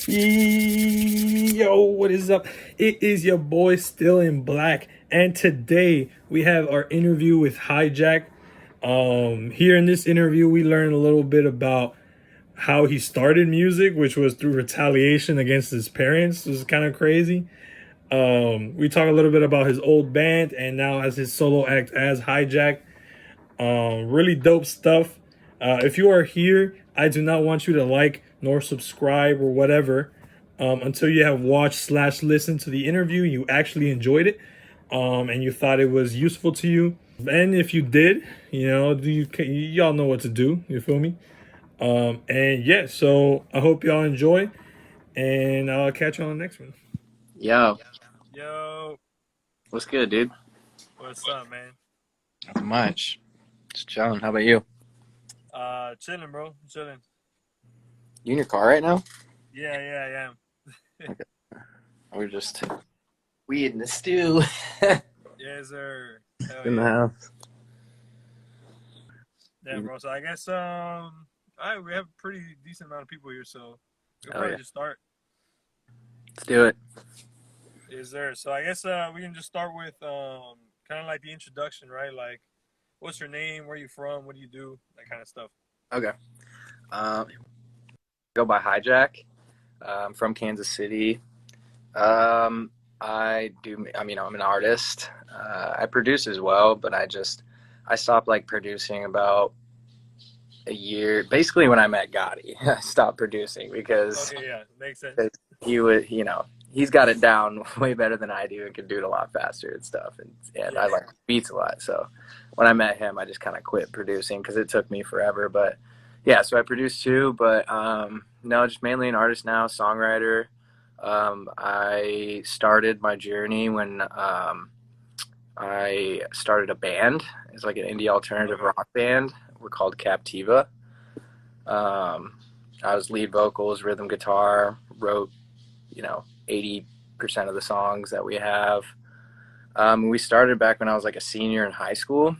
Yo, what is up? It is your boy Still in Black, and today we have our interview with Highjak. Here in this interview, we learn a little bit about how he started music, which was through retaliation against his parents. It was kind of crazy. We talk a little bit about his old band and now as his solo act as Highjak. Really dope stuff. If you are here, I do not want you to like nor subscribe or whatever until you have watched slash listened to the interview. You actually enjoyed it, and you thought it was useful to you. And if you did, y'all know what to do. You feel me? And yeah, so I hope y'all enjoy, and I'll catch you on the next one. Yo, Yo, what's good, dude? what's up, man? Not much. Just chilling. How about you? Chilling, bro. Chilling. You in your car right now? Yeah, I am. Okay. We're just weed in the stew Yes, sir. Hell in the yeah. house. Yeah, bro. So I guess all right, we have a pretty decent amount of people here, so we'll Oh probably yeah, just start. let's do it. Yes, sir. So I guess we can just start with kind of like the introduction, right? Like, what's your name? Where you from? What do you do? That kind of stuff. Okay. Um, go by Highjak. I'm from Kansas City. I'm an artist. I produce as well, but I stopped like producing about a year. Basically, when I met Gotti, I stopped producing because Okay, yeah, makes sense. because he would, he's got it down way better than I do and can do it a lot faster and stuff. And I Yeah. like beats a lot. So when I met him, I just kind of quit producing because it took me forever. But yeah, so I produce too, but no, just mainly an artist now, songwriter. I started my journey when I started a band. It's like an indie alternative Okay. rock band. We're called Captiva. Um, I was lead vocals, rhythm guitar, wrote 80% of the songs that we have. We started back when I was like a senior in high school.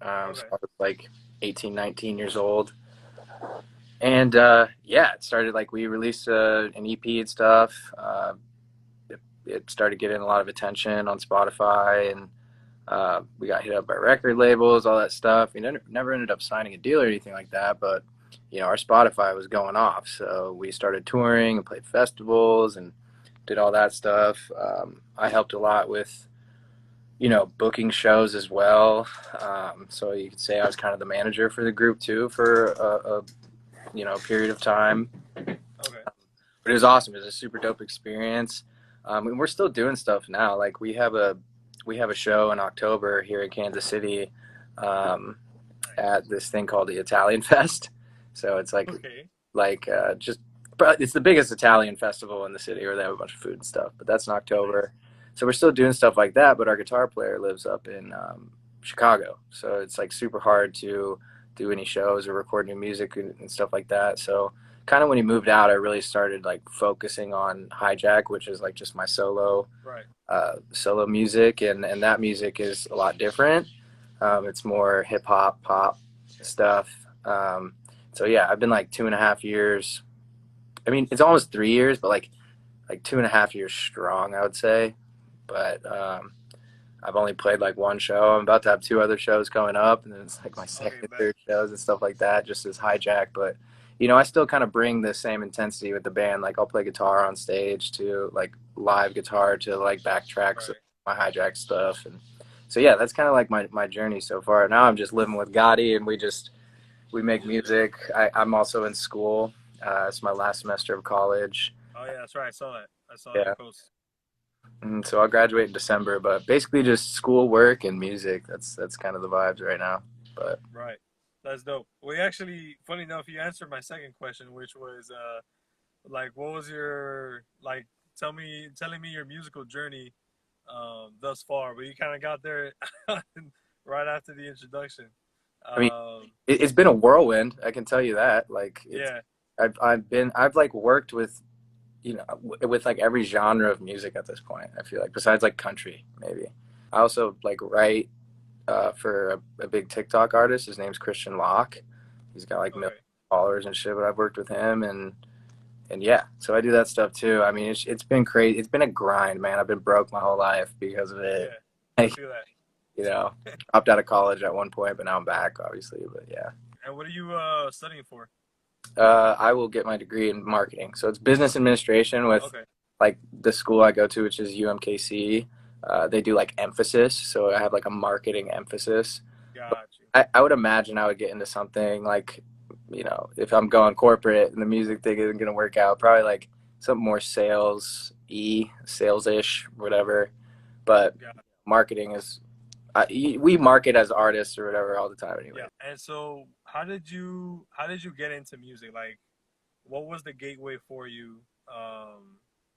So Okay. I was like 18, 19 years old. And yeah, it started like we released an EP and stuff. It started getting a lot of attention on Spotify, and we got hit up by record labels, all that stuff. We never ended up signing a deal or anything like that, but our Spotify was going off. So we started touring and played festivals and did all that stuff. I helped a lot with, booking shows as well. So you could say I was kind of the manager for the group too for a period of time. Okay. But it was awesome. It was a super dope experience. And we're still doing stuff now. Like we have a show in October here in Kansas City at this thing called the Italian Fest. So it's Okay. just it's the biggest Italian festival in the city where they have a bunch of food and stuff. But that's in Nice. October. So we're still doing stuff like that. But our guitar player lives up in Chicago, so it's like super hard to do any shows or record new music and stuff like that. So kind of when he moved out, I really started like focusing on Highjak, which is like just my Right. solo music, and that music is a lot different. It's more hip hop, pop stuff. So yeah, I've been like 2.5 years. I mean, it's almost 3 years, but like 2.5 years strong, I would say. But I've only played like one show. I'm about to have two other shows coming up, and then it's like my second Okay, and bet. third shows and stuff like that, just as Highjak. But I still kind of bring the same intensity with the band. Like I'll play guitar on stage to like live guitar to like backtracks of Right. my Highjak stuff, and so yeah, that's kind of like my journey so far. Now I'm just living with Gotti, and we make music. I'm also in school. It's my last semester of college. Oh yeah, that's right. I saw that. I saw that Yeah. post. And so I'll graduate in December, but basically just school, work, and music. That's kind of the vibes right now. But Right. That's dope. We actually, funny enough, you answered my second question, which was like, what was your like? Telling me your musical journey, thus far. But you kind of got there right after the introduction. I mean, Um, it's been a whirlwind. I can tell you that. Like yeah. I've like worked with with like every genre of music at this point. I feel like besides like country maybe. I also like write for a big TikTok artist. His name's Christian Locke. He's got like million Okay. followers and shit. But I've worked with him, and yeah, so I do that stuff too. I mean, it's been crazy. It's been a grind, man. I've been broke my whole life because of it. Yeah, I Like, feel that. you know, dropped out of college at one point, but now I'm back, obviously. But yeah, And what are you studying for? I will get my degree in marketing. So it's business administration with Okay, like the school I go to, which is UMKC. They do like emphasis, so I have like a marketing emphasis. But got you. I would imagine I would get into something like, if I'm going corporate and the music thing isn't gonna work out, probably like something more sales ish, whatever. But Got marketing is we market as artists or whatever all the time anyway. yeah. And so, how did you get into music? Like, what was the gateway for you?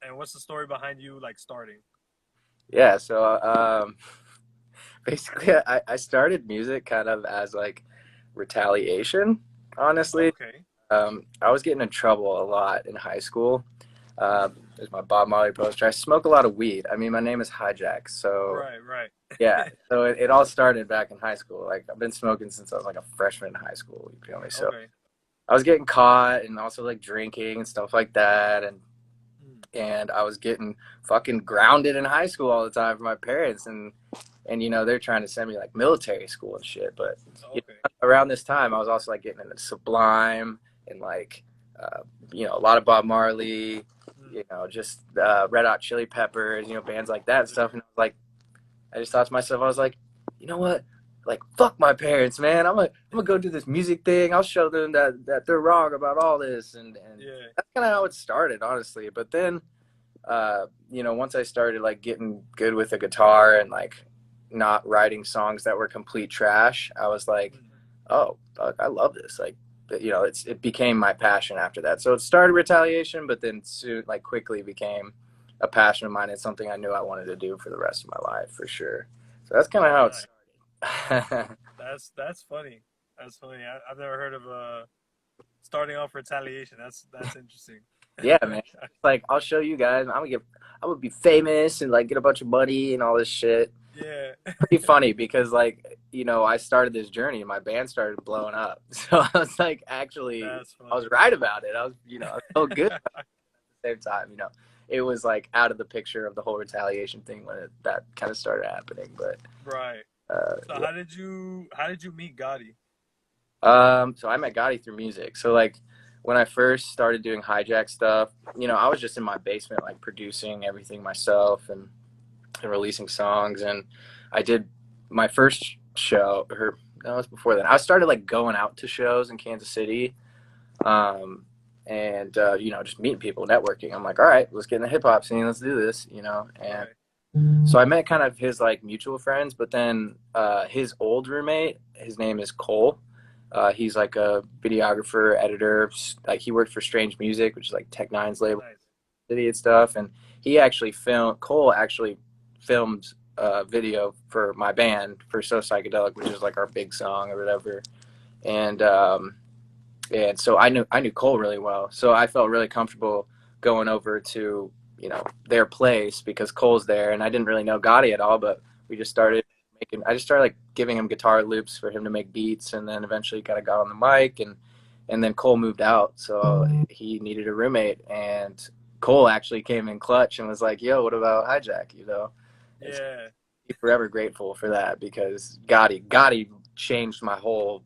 And what's the story behind you like starting? Yeah, so basically I started music kind of as like retaliation, honestly. Okay. I was getting in trouble a lot in high school. There's my Bob Marley poster. I smoke a lot of weed. I mean, my name is Highjak, so Right, right. yeah. So it all started back in high school. Like I've been smoking since I was like a freshman in high school. You feel me? So Okay. I was getting caught and also like drinking and stuff like that, and Mm, I was getting fucking grounded in high school all the time from my parents, and they're trying to send me like military school and shit. But okay. around this time, I was also like getting into Sublime and like a lot of Bob Marley, Mm, just Red Hot Chili Peppers, bands like that and stuff. And I just thought to myself, I was like, you know what? Like fuck my parents, man. I'm gonna go do this music thing. I'll show them that they're wrong about all this, and yeah. that's kind of how it started, honestly. But then once I started like getting good with the guitar and like not writing songs that were complete trash, I was like, Mm, oh, fuck, I love this. Like, it became my passion after that. So it started retaliation, but then soon, like, quickly became a passion of mine and something I knew I wanted to do for the rest of my life for sure. So that's kind of how it nice. started. That's funny. That's funny. I've never heard of starting off retaliation. That's interesting. Yeah, man. It's like I'll show you guys. I'm gonna be famous and like get a bunch of money and all this shit. Yeah. Pretty funny because like I started this journey and my band started blowing up. So I was like, actually, That's I was funny. right about it. I felt good at the same time. It was like out of the picture of the whole retaliation thing when that kind of started happening. But Right. So yeah. how did you meet Gotti? So I met Gotti through music. So like when I first started doing Highjak stuff, I was just in my basement like producing everything myself and releasing songs. And I did my first show, or no, it was before then. I started like going out to shows in Kansas City, and just meeting people, networking. I'm like, all right, let's get in the hip hop scene, let's do this, and Right. so I met kind of his like mutual friends, but then his old roommate, his name is Cole. He's like a videographer, editor. Like he worked for Strange Music, which is like Tech Nine's label, Nice. City and stuff. And he actually filmed. Cole actually filmed a video for my band for So Psychedelic, which is like our big song or whatever. And so I knew Cole really well, so I felt really comfortable going over to their place because Cole's there, and I didn't really know Gotti at all, but we just started making. I just started like giving him guitar loops for him to make beats, and then eventually kind of got on the mic, and then Cole moved out, so he needed a roommate, and Cole actually came in clutch and was like, "Yo, what about Highjak?" And so Yeah. I'm forever grateful for that because Gotti changed my whole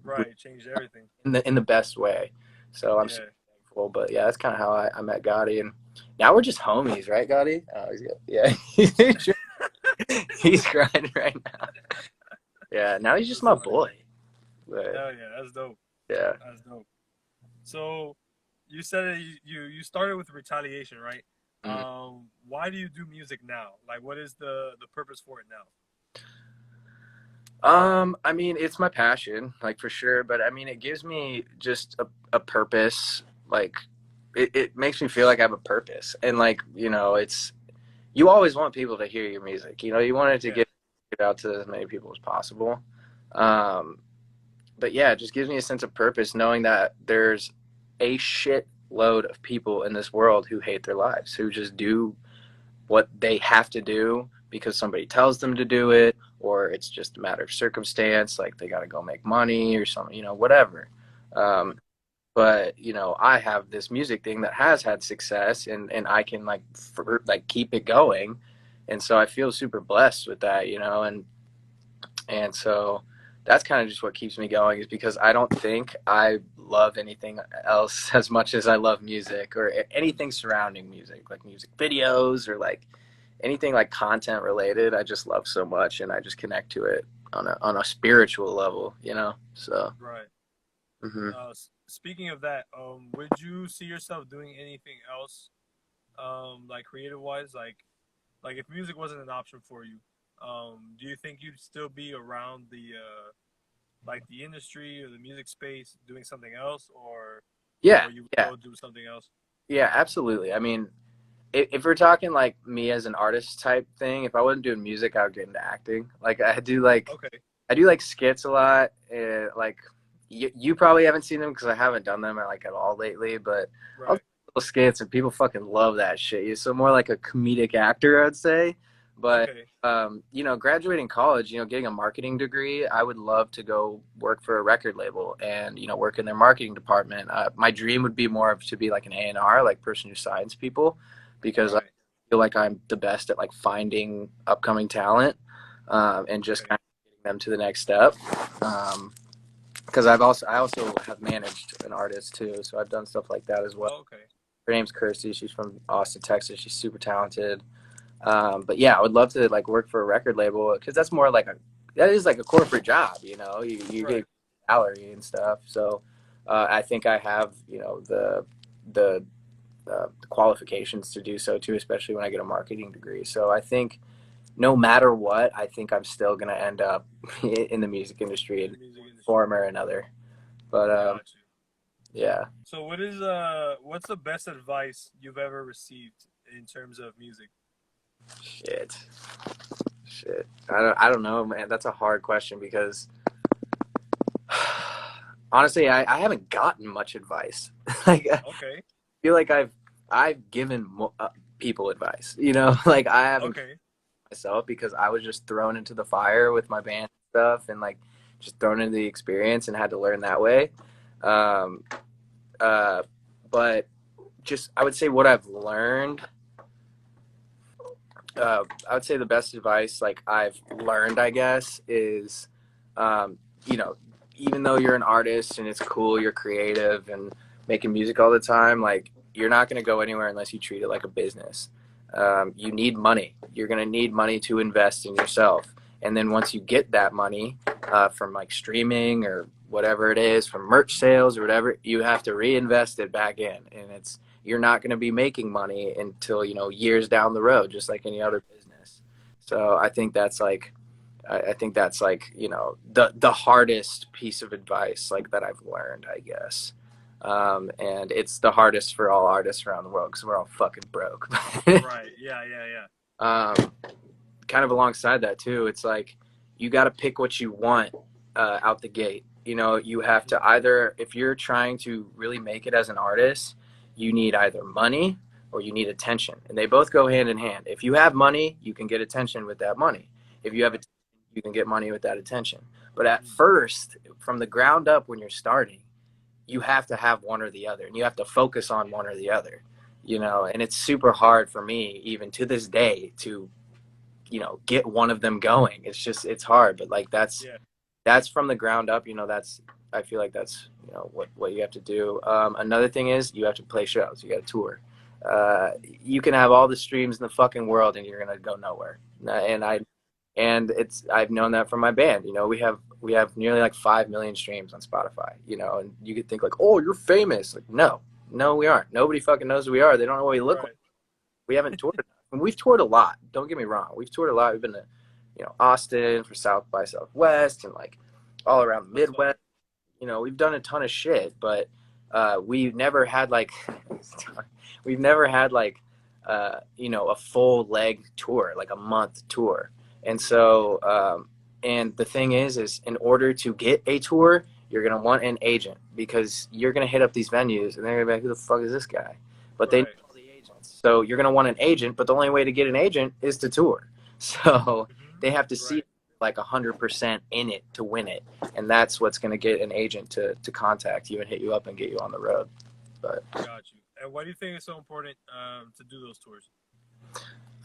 Right. Changed everything. in the best way. So I'm super Yeah. thankful. But yeah, that's kind of how I met Gotti, and now we're just homies, right, Gotti? Oh, yeah, he's grinding right now. Yeah, now he's just That's my funny. boy. But Hell yeah. That's dope. yeah, That's dope. So you said that you started with retaliation, right? mm. Why do you do music now? Like, what is the purpose for it now? I mean, it's my passion, like for sure. But I mean, it gives me just a purpose. Like, it makes me feel like I have a purpose, and like it's you always want people to hear your music. You want it to Yeah. get out to as many people as possible. Um, but yeah, it just gives me a sense of purpose knowing that there's a shit load of people in this world who hate their lives, who just do what they have to do because somebody tells them to do it, or it's just a matter of circumstance, like they got to go make money or something, whatever. Um, but I have this music thing that has had success, and I can like keep it going. And so I feel super blessed with that, and so that's kind of just what keeps me going, is because I don't think I love anything else as much as I love music, or anything surrounding music, like music videos, or like anything like content related. I just love so much, and I just connect to it on a spiritual level, so Right. hmm Speaking of that, would you see yourself doing anything else, like creative wise, like if music wasn't an option for you, do you think you'd still be around the like the industry or the music space doing something else, yeah, or you would yeah, go do something else? yeah, absolutely. I mean, if we're talking like me as an artist type thing, if I wasn't doing music, I would get into acting. Like Okay. I do like skits a lot. Like you probably haven't seen them because I haven't done them at all lately. But I'll do Right. little skits, and people fucking love that shit. So more like a comedic actor, I'd say. But Okay. graduating college, getting a marketing degree, I would love to go work for a record label and work in their marketing department. My dream would be more of to be like an A&R, like person who signs people, because I Right. feel like I'm the best at like finding upcoming talent, and just Okay. kind of getting them to the next step. Because I also have managed an artist too, so I've done stuff like that as well. Oh, okay. Her name's Kirsty. She's from Austin, Texas. She's super talented. But yeah, I would love to like work for a record label, because that is like a corporate job. You Right. get salary and stuff. So I think I have the the qualifications to do so too, especially when I get a marketing degree. So I think no matter what, I think I'm still gonna end up in the music industry In in the music one industry. form or another. But Got you. yeah, So what's the best advice you've ever received in terms of music? shit, shit. I don't know, man. That's a hard question because honestly, I haven't gotten much advice. Like I Okay. feel like I've given people advice. Like I haven't Okay. myself, because I was just thrown into the fire with my band stuff, and like just thrown into the experience and had to learn that way. Um, uh, but just I would say what I've learned. I would say the best advice like I've learned, I guess, is, um, you know, even though you're an artist and it's cool, you're creative and making music all the time, like you're not going to go anywhere unless you treat it like a business. You need money. You're going to need money to invest in yourself. And then once you get that money, from like streaming or whatever it is, from merch sales or whatever, you have to reinvest it back in. And you're not going to be making money until years down the road, just like any other business. So I think that's like the hardest piece of advice like that I've learned, I guess. And it's the hardest for all artists around the world because we're all fucking broke. Right. Yeah. Yeah. Yeah. um, Kind of alongside that too, it's like you got to pick what you want out the gate. You have to either, if you're trying to really make it as an artist, you need either money or you need attention, and they both go hand in hand. If you have money, you can get attention with that money. If you have attention, you can get money with that attention. But at first, from the ground up, when you're starting, you have to have one or the other, and you have to focus on one or the other. And it's super hard for me even to this day to get one of them going. It's hard, but like Yeah. that's from the ground up. That's I feel like that's what you have to do. Another thing is you have to play shows. You got to tour. You can have all the streams in the fucking world and you're gonna go nowhere. I've known that from my band. We have nearly like 5 million streams on Spotify. And you could think like, oh, you're famous. Like, no, we aren't. Nobody fucking knows who we are. They don't know what we look like. Right. We haven't toured enough. And we've toured a lot. Don't get me wrong. We've toured a lot. We've been to, Austin for South by Southwest and like all around the That's fun. Midwest. We've done a ton of shit, but we've never had like we've never had like a full leg tour, like a month tour. And so and the thing is in order to get a tour, you're gonna want an agent because you're gonna hit up these venues and they're gonna be like, who the fuck is this guy? But they know Right. all the agents. So you're gonna want an agent, but the only way to get an agent is to tour. So Hmm. they have to see Right. like 100% in it to win it, and that's what's going to get an agent to contact you and hit you up and get you on the road. But got you. And why do you think it's so important to do those tours?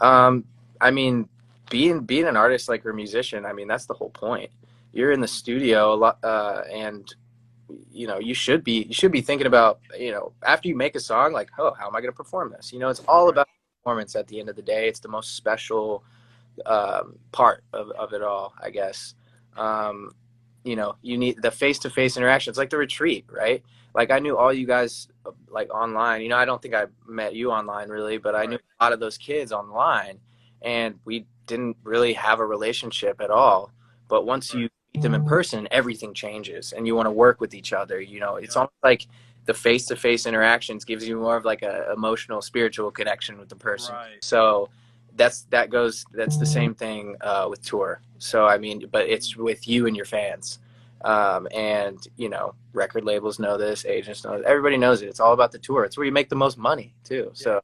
I mean, being an artist like or a musician, I mean, that's the whole point. You're in the studio a lot, and you know you should be thinking about, you know, after you make a song, like, oh, how am I going to perform this? You know, it's all about performance at the end of the day. It's the most special part of it all, I guess. You know, you need the face-to-face interaction. It's like the retreat, right? Like I knew all you guys like online. You know, I don't think I met you online really, but I knew a lot of those kids online, and we didn't really have a relationship at all. But once you meet them in person, everything changes, and you want to work with each other. You know, it's almost like the face-to-face interactions gives you more of like a emotional, spiritual connection with the person. So that's the same thing with tour. So I mean, but it's with you and your fans. And you know, record labels know this, agents know this, everybody knows it. It's all about the tour. It's where you make the most money too. So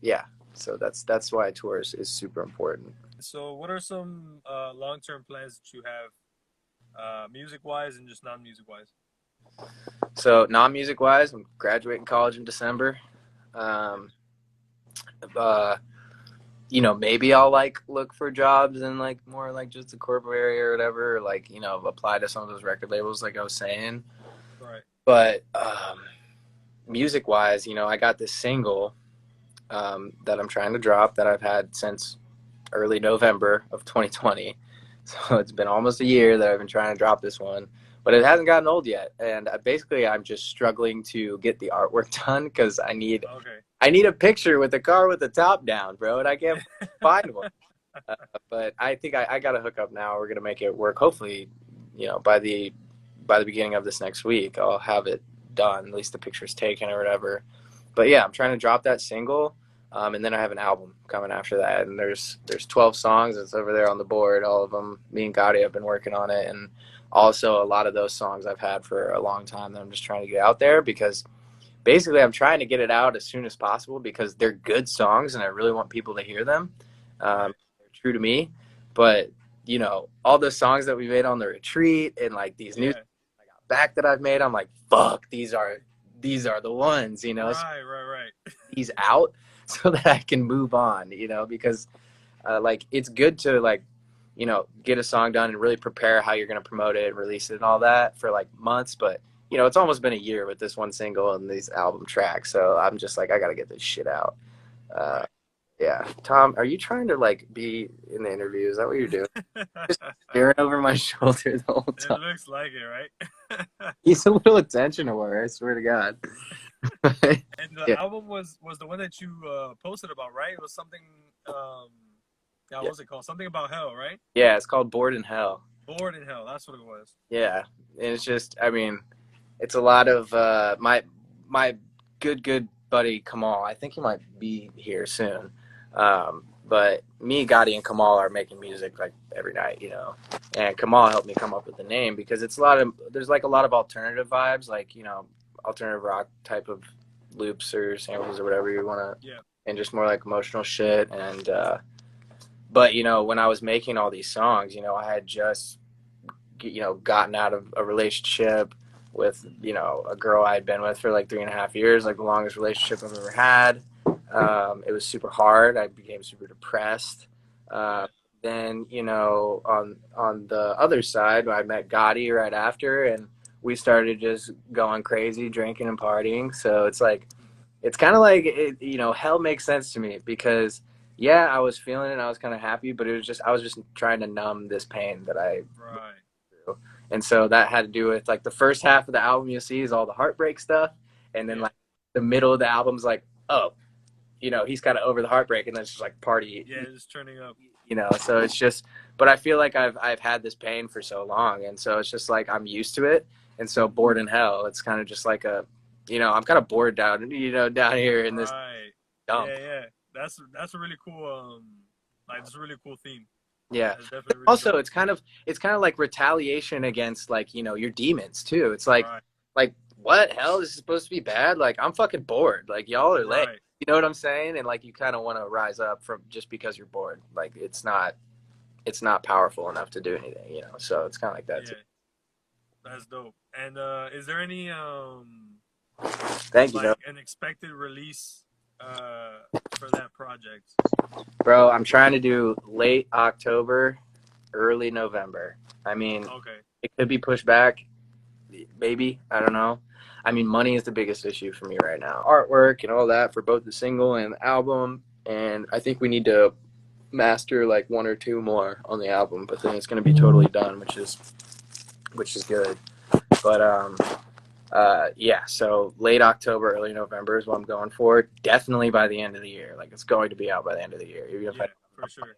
yeah, so that's why tours is super important. So what are some long-term plans that you have, music wise and just non-music wise? So non-music wise, I'm graduating college in December. You know, maybe I'll like look for jobs in like more like just the corporate area or whatever, or like, you know, apply to some of those record labels like I was saying. But music wise, you know, I got this single that I'm trying to drop that I've had since early November of 2020. So it's been almost a year that I've been trying to drop this one, but it hasn't gotten old yet. And basically I'm just struggling to get the artwork done because I need a picture with the car with the top down, bro, and I can't find one. But I think I got to hook up now. We're gonna make it work. Hopefully, you know, by the beginning of this next week, I'll have it done. At least the picture's taken or whatever. But yeah, I'm trying to drop that single, and then I have an album coming after that. And there's 12 songs. It's over there on the board. All of them. Me and Gotti have been working on it, and also a lot of those songs I've had for a long time that I'm just trying to get out there because basically I'm trying to get it out as soon as possible because they're good songs and I really want people to hear them. They're true to me, but you know, all the songs that we made on the retreat and like these new I got back that I've made, I'm like, fuck, these are the ones, you know, these out so that I can move on, you know, because like it's good to like, you know, get a song done and really prepare how you're going to promote it and release it and all that for like months, but you know, it's almost been a year with this one single and these album tracks. So I'm just like, I got to get this shit out. Yeah. Tom, are you trying to like be in the interview? Is that what you're doing? Just staring over my shoulder the whole time. It looks like it, right? He's a little attention whore, I swear to God. And the album was the one that you posted about, right? It was something, what was it called? Something about hell, right? Yeah, it's called Bored in Hell. Bored in Hell, that's what it was. Yeah. And it's just, I mean, it's a lot of my good buddy Kamal. I think he might be here soon. But me, Gotti, and Kamal are making music like every night, you know. And Kamal helped me come up with the name because it's there's like a lot of alternative vibes, like, you know, alternative rock type of loops or samples or whatever you want to, and just more like emotional shit. And but you know, when I was making all these songs, you know, I had just, you know, gotten out of a relationship with, you know, a girl I had been with for like 3.5 years, like the longest relationship I've ever had. It was super hard. I became super depressed. Then, you know, on the other side, I met Gotti right after, and we started just going crazy, drinking and partying. So it's like, it's kind of like, you know, hell makes sense to me because, yeah, I was feeling it and I was kind of happy, but I was just trying to numb this pain that I through. And so that had to do with like the first half of the album you'll see is all the heartbreak stuff. And then like the middle of the album's like, oh, you know, he's kind of over the heartbreak and then it's just like party. Yeah, just turning up. You know, so it's just, but I feel like I've had this pain for so long. And so it's just like, I'm used to it. And so Bored in Hell, it's kind of just like a, you know, I'm kind of bored down, you know, down here in this dump. Yeah. That's a really cool, like, that's a really cool theme. Yeah. Really also, dope. it's kind of like retaliation against like, you know, your demons too. It's like, what hell? This is supposed to be bad. Like, I'm fucking bored. Like, y'all are late. You know what I'm saying? And like, you kind of want to rise up from just because you're bored. Like, it's not it's not powerful enough to do anything, you know. So it's kind of like that Yeah, too. that's dope. And is there any Thank you, though. like an expected release for that project? Bro. I'm trying to do late October, early November. I mean, Okay. it could be pushed back, maybe. I don't know. I mean, money is the biggest issue for me right now. Artwork and all that for both the single and the album, and I think we need to master like one or two more on the album, but then it's going to be totally done, which is good. But yeah, so late October, early November is what I'm going for. Definitely by the end of the year. Like, it's going to be out by the end of the year, even if Yeah, I for sure.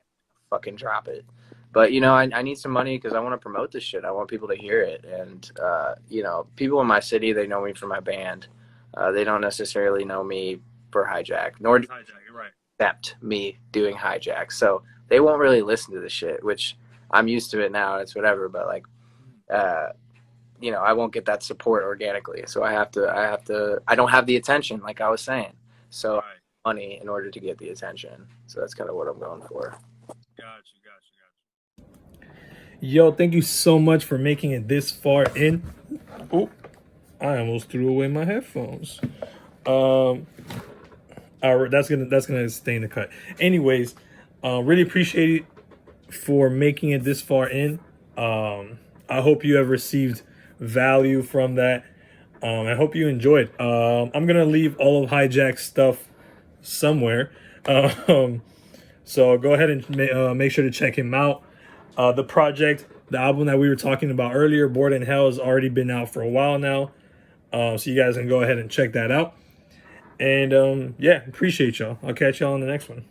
fucking drop it. But you know, I need some money because I want to promote this shit. I want people to hear it, and you know, people in my city, they know me for my band. They don't necessarily know me for Highjak, nor do Highjak, you're right. they accept me doing Highjak. So they won't really listen to the shit, which I'm used to it now. It's whatever. But like, uh, you know, I won't get that support organically. So I don't have the attention, like I was saying. So I Right. need money in order to get the attention. So that's kind of what I'm going for. Got you. Got you. Got Yo, thank you so much for making it this far in. Oh, I almost threw away my headphones. All right, that's gonna stay in the cut. Anyways, really appreciate it for making it this far in. I hope you have received value from that. I hope you enjoyed. I'm gonna leave all of Highjack's stuff somewhere. Um, so go ahead and make sure to check him out. The project, the album that we were talking about earlier, Bored in Hell, has already been out for a while now. So you guys can go ahead and check that out. And yeah, appreciate y'all. I'll catch y'all on the next one.